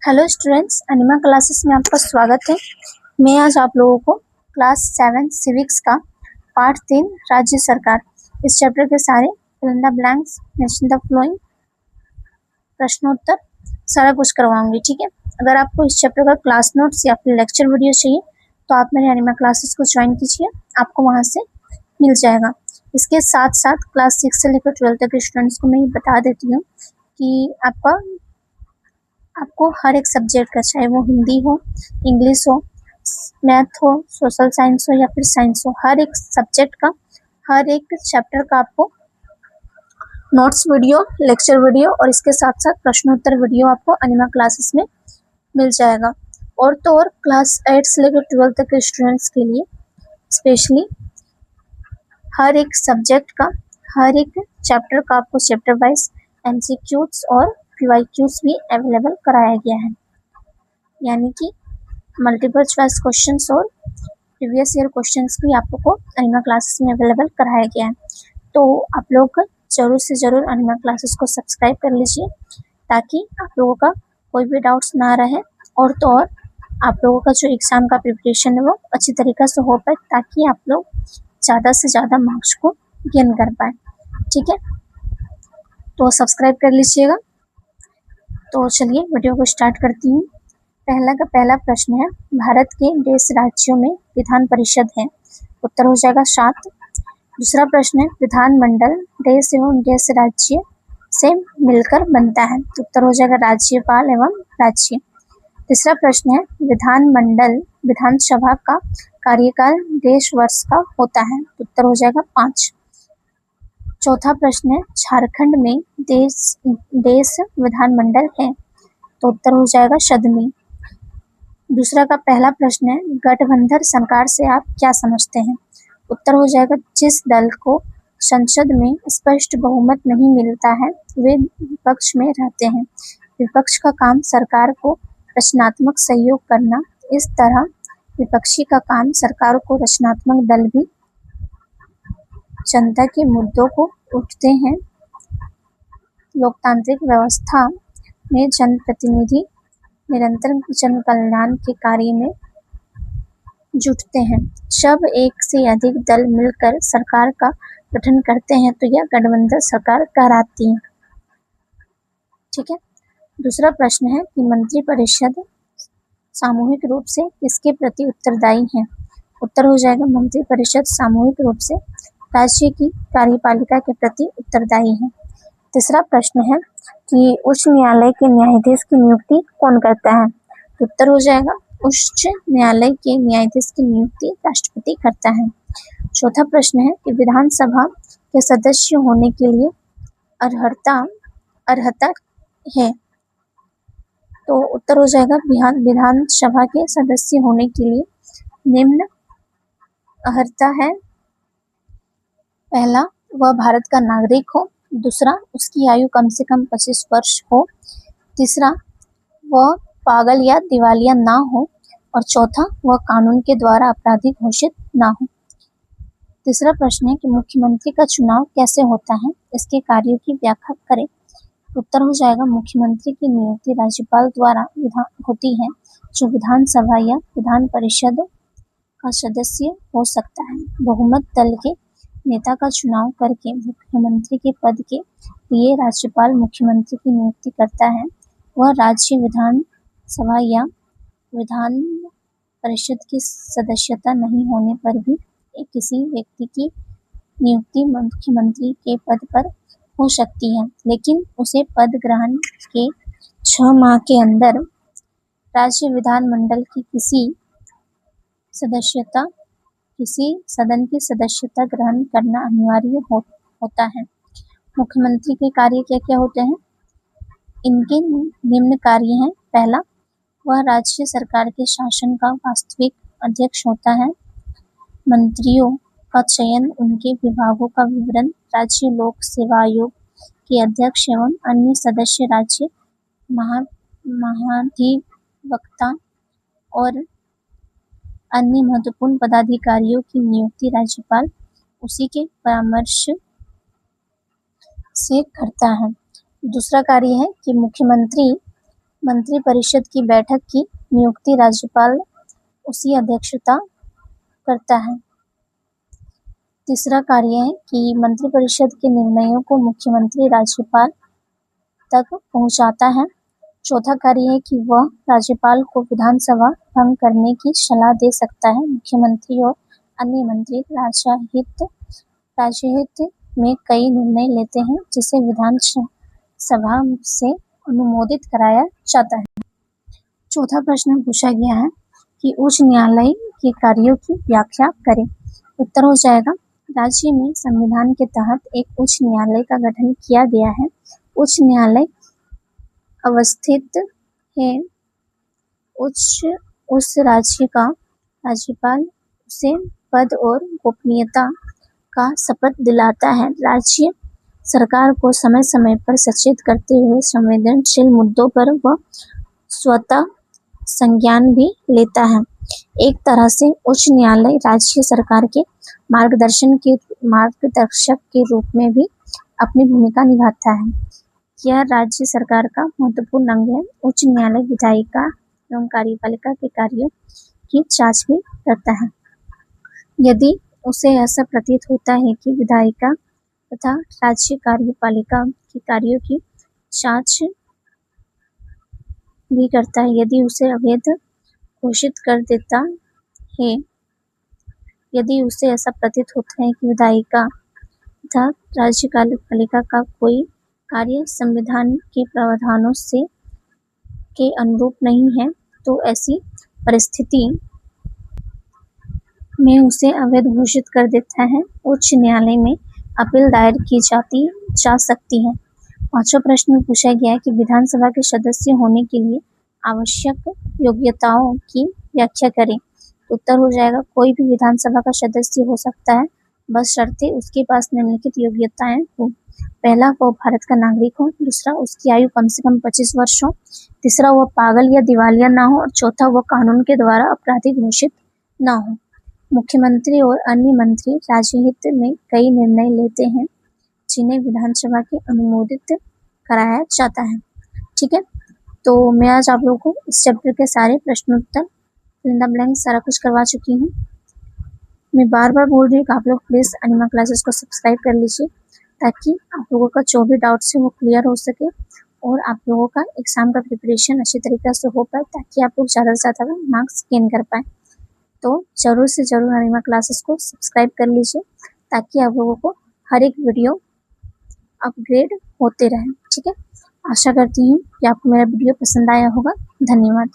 Hello students, अनिमा classes में आपका स्वागत है। मैं आज आप लोगों को क्लास 7 सिविक्स का पार्ट 3 राज्य सरकार इस चैप्टर के सारे fill in the blanks, mention the following, प्रश्नोत्तर सारा कुछ करवाऊंगी। ठीक है, अगर आपको इस चैप्टर का क्लास नोट्स या फिर लेक्चर वीडियो चाहिए तो आप मेरे अनिमा क्लासेस को ज्वाइन कीजिए, आपको वहाँ से मिल जाएगा। इसके साथ साथ क्लास 6 से लेकर 12 तक के स्टूडेंट्स को मैं बता देती हूँ कि आपको हर एक सब्जेक्ट का, चाहे वो हिंदी हो, इंग्लिश हो, मैथ हो, सोशल साइंस हो या फिर साइंस हो, हर एक सब्जेक्ट का, हर एक चैप्टर का आपको नोट्स वीडियो, लेक्चर वीडियो और इसके साथ साथ प्रश्नोत्तर वीडियो आपको अनिमा क्लासेस में मिल जाएगा। और तो और क्लास 8 से लेकर 12 तक के स्टूडेंट्स के लिए स्पेशली हर एक सब्जेक्ट का, हर एक चैप्टर का आपको चैप्टर वाइज एमसीक्यूज और पीवाईक्यूज भी अवेलेबल कराया गया है, यानी कि मल्टीपल चॉइस क्वेश्चंस और प्रीवियस ईयर क्वेश्चंस भी आपको अनिमा क्लासेस में अवेलेबल कराया गया है। तो आप लोग जरूर से जरूर अनिमा क्लासेस को सब्सक्राइब कर लीजिए ताकि आप लोगों का कोई भी डाउट्स ना रहे, और तो और आप लोगों का जो एग्ज़ाम का प्रिपरेशन है वो अच्छी तरीके से हो पाए, ताकि आप लोग ज़्यादा से ज़्यादा मार्क्स को गेन कर पाए। ठीक है, तो सब्सक्राइब कर लीजिएगा। तो चलिए वीडियो को स्टार्ट करती हूँ। पहला प्रश्न है, भारत के देश राज्यों में विधान परिषद है? उत्तर हो जाएगा 7। दूसरा प्रश्न है, विधानमंडल देश एवं देश राज्य से मिलकर बनता है? उत्तर हो जाएगा राज्यपाल एवं राज्य। तीसरा प्रश्न है, विधानमंडल विधानसभा का कार्यकाल देश वर्ष का होता है? उत्तर हो जाएगा 5। चौथा प्रश्न है, झारखंड में देश विधानमंडल है? तो उत्तर हो जाएगा सदनी। दूसरा का पहला प्रश्न है, गठबंधन सरकार से आप क्या समझते हैं? उत्तर हो जाएगा जिस दल को संसद में स्पष्ट बहुमत नहीं मिलता है वे विपक्ष में रहते हैं। विपक्ष का काम सरकार को रचनात्मक सहयोग करना, इस तरह विपक्षी का काम सरकार को रचनात्मक दल भी जनता के मुद्दों को उठते हैं। लोकतांत्रिक व्यवस्था में जनप्रतिनिधि निरंतर जन कल्याण के कार्य में जुटते हैं। जब एक से अधिक दल मिलकर सरकार का गठन करते हैं तो यह गठबंधन सरकार कहलाती है। ठीक है, दूसरा प्रश्न है कि मंत्रिपरिषद सामूहिक रूप से किसके प्रति उत्तरदायी है? उत्तर हो जाएगा मंत्रिपरिषद सामूहिक रूप से राज्य की कार्यपालिका के प्रति उत्तरदायी है। तीसरा प्रश्न है कि उच्च न्यायालय के न्यायाधीश की नियुक्ति कौन करता है? उत्तर हो जाएगा उच्च न्यायालय के न्यायाधीश की नियुक्ति राष्ट्रपति करता है। चौथा प्रश्न है कि विधानसभा के सदस्य होने के लिए अर्हता है? तो उत्तर हो जाएगा विधानसभा के सदस्य होने के लिए निम्न अर्हता है। पहला, वह भारत का नागरिक हो। दूसरा, उसकी आयु कम से कम 25 वर्ष हो। तीसरा, वह पागल या दिवालिया ना हो। और चौथा, वह कानून के द्वारा अपराधी घोषित ना हो। तीसरा प्रश्न है कि मुख्यमंत्री का चुनाव कैसे होता है? इसके कार्यों की व्याख्या करें। उत्तर हो जाएगा मुख्यमंत्री की नियुक्ति राज्यपाल द्वारा होती है, जो विधानसभा या विधान परिषद का सदस्य हो सकता है। बहुमत दल के नेता का चुनाव करके मुख्यमंत्री के पद के लिए राज्यपाल मुख्यमंत्री की नियुक्ति करता है। वह राज्य विधानसभा या विधान परिषद की सदस्यता नहीं होने पर भी किसी व्यक्ति की नियुक्ति मुख्यमंत्री के पद पर हो सकती है, लेकिन उसे पद ग्रहण के 6 माह के अंदर राज्य विधानमंडल की किसी सदन की सदस्यता ग्रहण करना अनिवार्य होता है। मुख्यमंत्री के कार्य क्या क्या होते हैं? इनके निम्न कार्य हैं। पहला, वह राज्य सरकार के शासन का वास्तविक अध्यक्ष होता है। मंत्रियों का चयन, उनके विभागों का विवरण, राज्य लोक सेवा आयोग के अध्यक्ष एवं अन्य सदस्य, राज्य महाधिवक्ता और अन्य महत्वपूर्ण पदाधिकारियों की नियुक्ति राज्यपाल उसी के परामर्श से करता है। दूसरा कार्य है कि मुख्यमंत्री मंत्रिपरिषद की बैठक की नियुक्ति राज्यपाल उसकी अध्यक्षता करता है। तीसरा कार्य है कि मंत्रिपरिषद के निर्णयों को मुख्यमंत्री राज्यपाल तक पहुंचाता है। चौथा कार्य है कि वह राज्यपाल को विधानसभा भंग करने की सलाह दे सकता है। मुख्यमंत्री और अन्य मंत्री राज्यहित में कई निर्णय लेते हैं जिसे विधानसभा से अनुमोदित कराया जाता है। चौथा प्रश्न पूछा गया है कि उच्च न्यायालय के कार्यों की व्याख्या करें। उत्तर हो जाएगा, राज्य में संविधान के तहत एक उच्च न्यायालय का गठन किया गया है। उच्च न्यायालय अवस्थित है उस राज्य का राज्यपाल उसे पद और गोपनीयता का शपथ दिलाता है। राज्य सरकार को समय समय पर सचेत करते हुए संवेदनशील मुद्दों पर वह स्वतः संज्ञान भी लेता है। एक तरह से उच्च न्यायालय राज्य सरकार के मार्गदर्शक के रूप में भी अपनी भूमिका निभाता है। यह राज्य सरकार का महत्वपूर्ण अंग है। उच्च न्यायालय विधायिका एवं कार्यपालिका के कार्यों की जांच भी करता है। यदि उसे ऐसा प्रतीत होता है कि विधायिका तथा राज्य कार्यपालिका के कार्यों की जांच भी करता है, यदि उसे अवैध घोषित कर देता है, यदि उसे ऐसा प्रतीत होता है कि विधायिका तथा राज्य कार्यपालिका का कोई कार्य संविधान के प्रावधानों के अनुरूप नहीं है, तो ऐसी परिस्थिति में उसे अवैध घोषित कर देता है। उच्च न्यायालय में अपील दायर की जा सकती है। पांचवा प्रश्न पूछा गया है कि विधानसभा के सदस्य होने के लिए आवश्यक योग्यताओं की व्याख्या करें। उत्तर हो जाएगा, कोई भी विधानसभा का सदस्य हो सकता है, बस शर्तें उसके पास निम्नलिखित योग्यताएं हो। पहला, वह भारत का नागरिक हो। दूसरा, उसकी आयु कम से कम 25 वर्ष हो। तीसरा, वह पागल या दिवालिया ना हो। और चौथा, वह कानून के द्वारा आपराधिक घोषित ना हो। मुख्यमंत्री और अन्य मंत्री राज्यहित में कई निर्णय लेते हैं जिन्हें विधानसभा के अनुमोदित कराया जाता है। ठीक है, तो मैं आज आप लोगों को इस चैप्टर के सारे प्रश्नोत्तर फिल इन द ब्लैंक सारा कुछ करवा चुकी हूँ। मैं बार बार बोल रही हूँ कि आप लोग प्लीज़ एनिमा क्लासेस को सब्सक्राइब कर लीजिए ताकि आप लोगों का जो भी डाउट्स है वो क्लियर हो सके और आप लोगों का एग्जाम का प्रिपरेशन अच्छी तरीके से हो पाए ताकि आप लोग ज़्यादा से ज़्यादा मार्क्स गेन कर पाए। तो ज़रूर से ज़रूर एनिमा क्लासेस को सब्सक्राइब कर लीजिए ताकि आप लोगों को हर एक वीडियो अपग्रेड होते रहे। ठीक है, आशा करती हूँ कि आपको मेरा वीडियो पसंद आया होगा। धन्यवाद।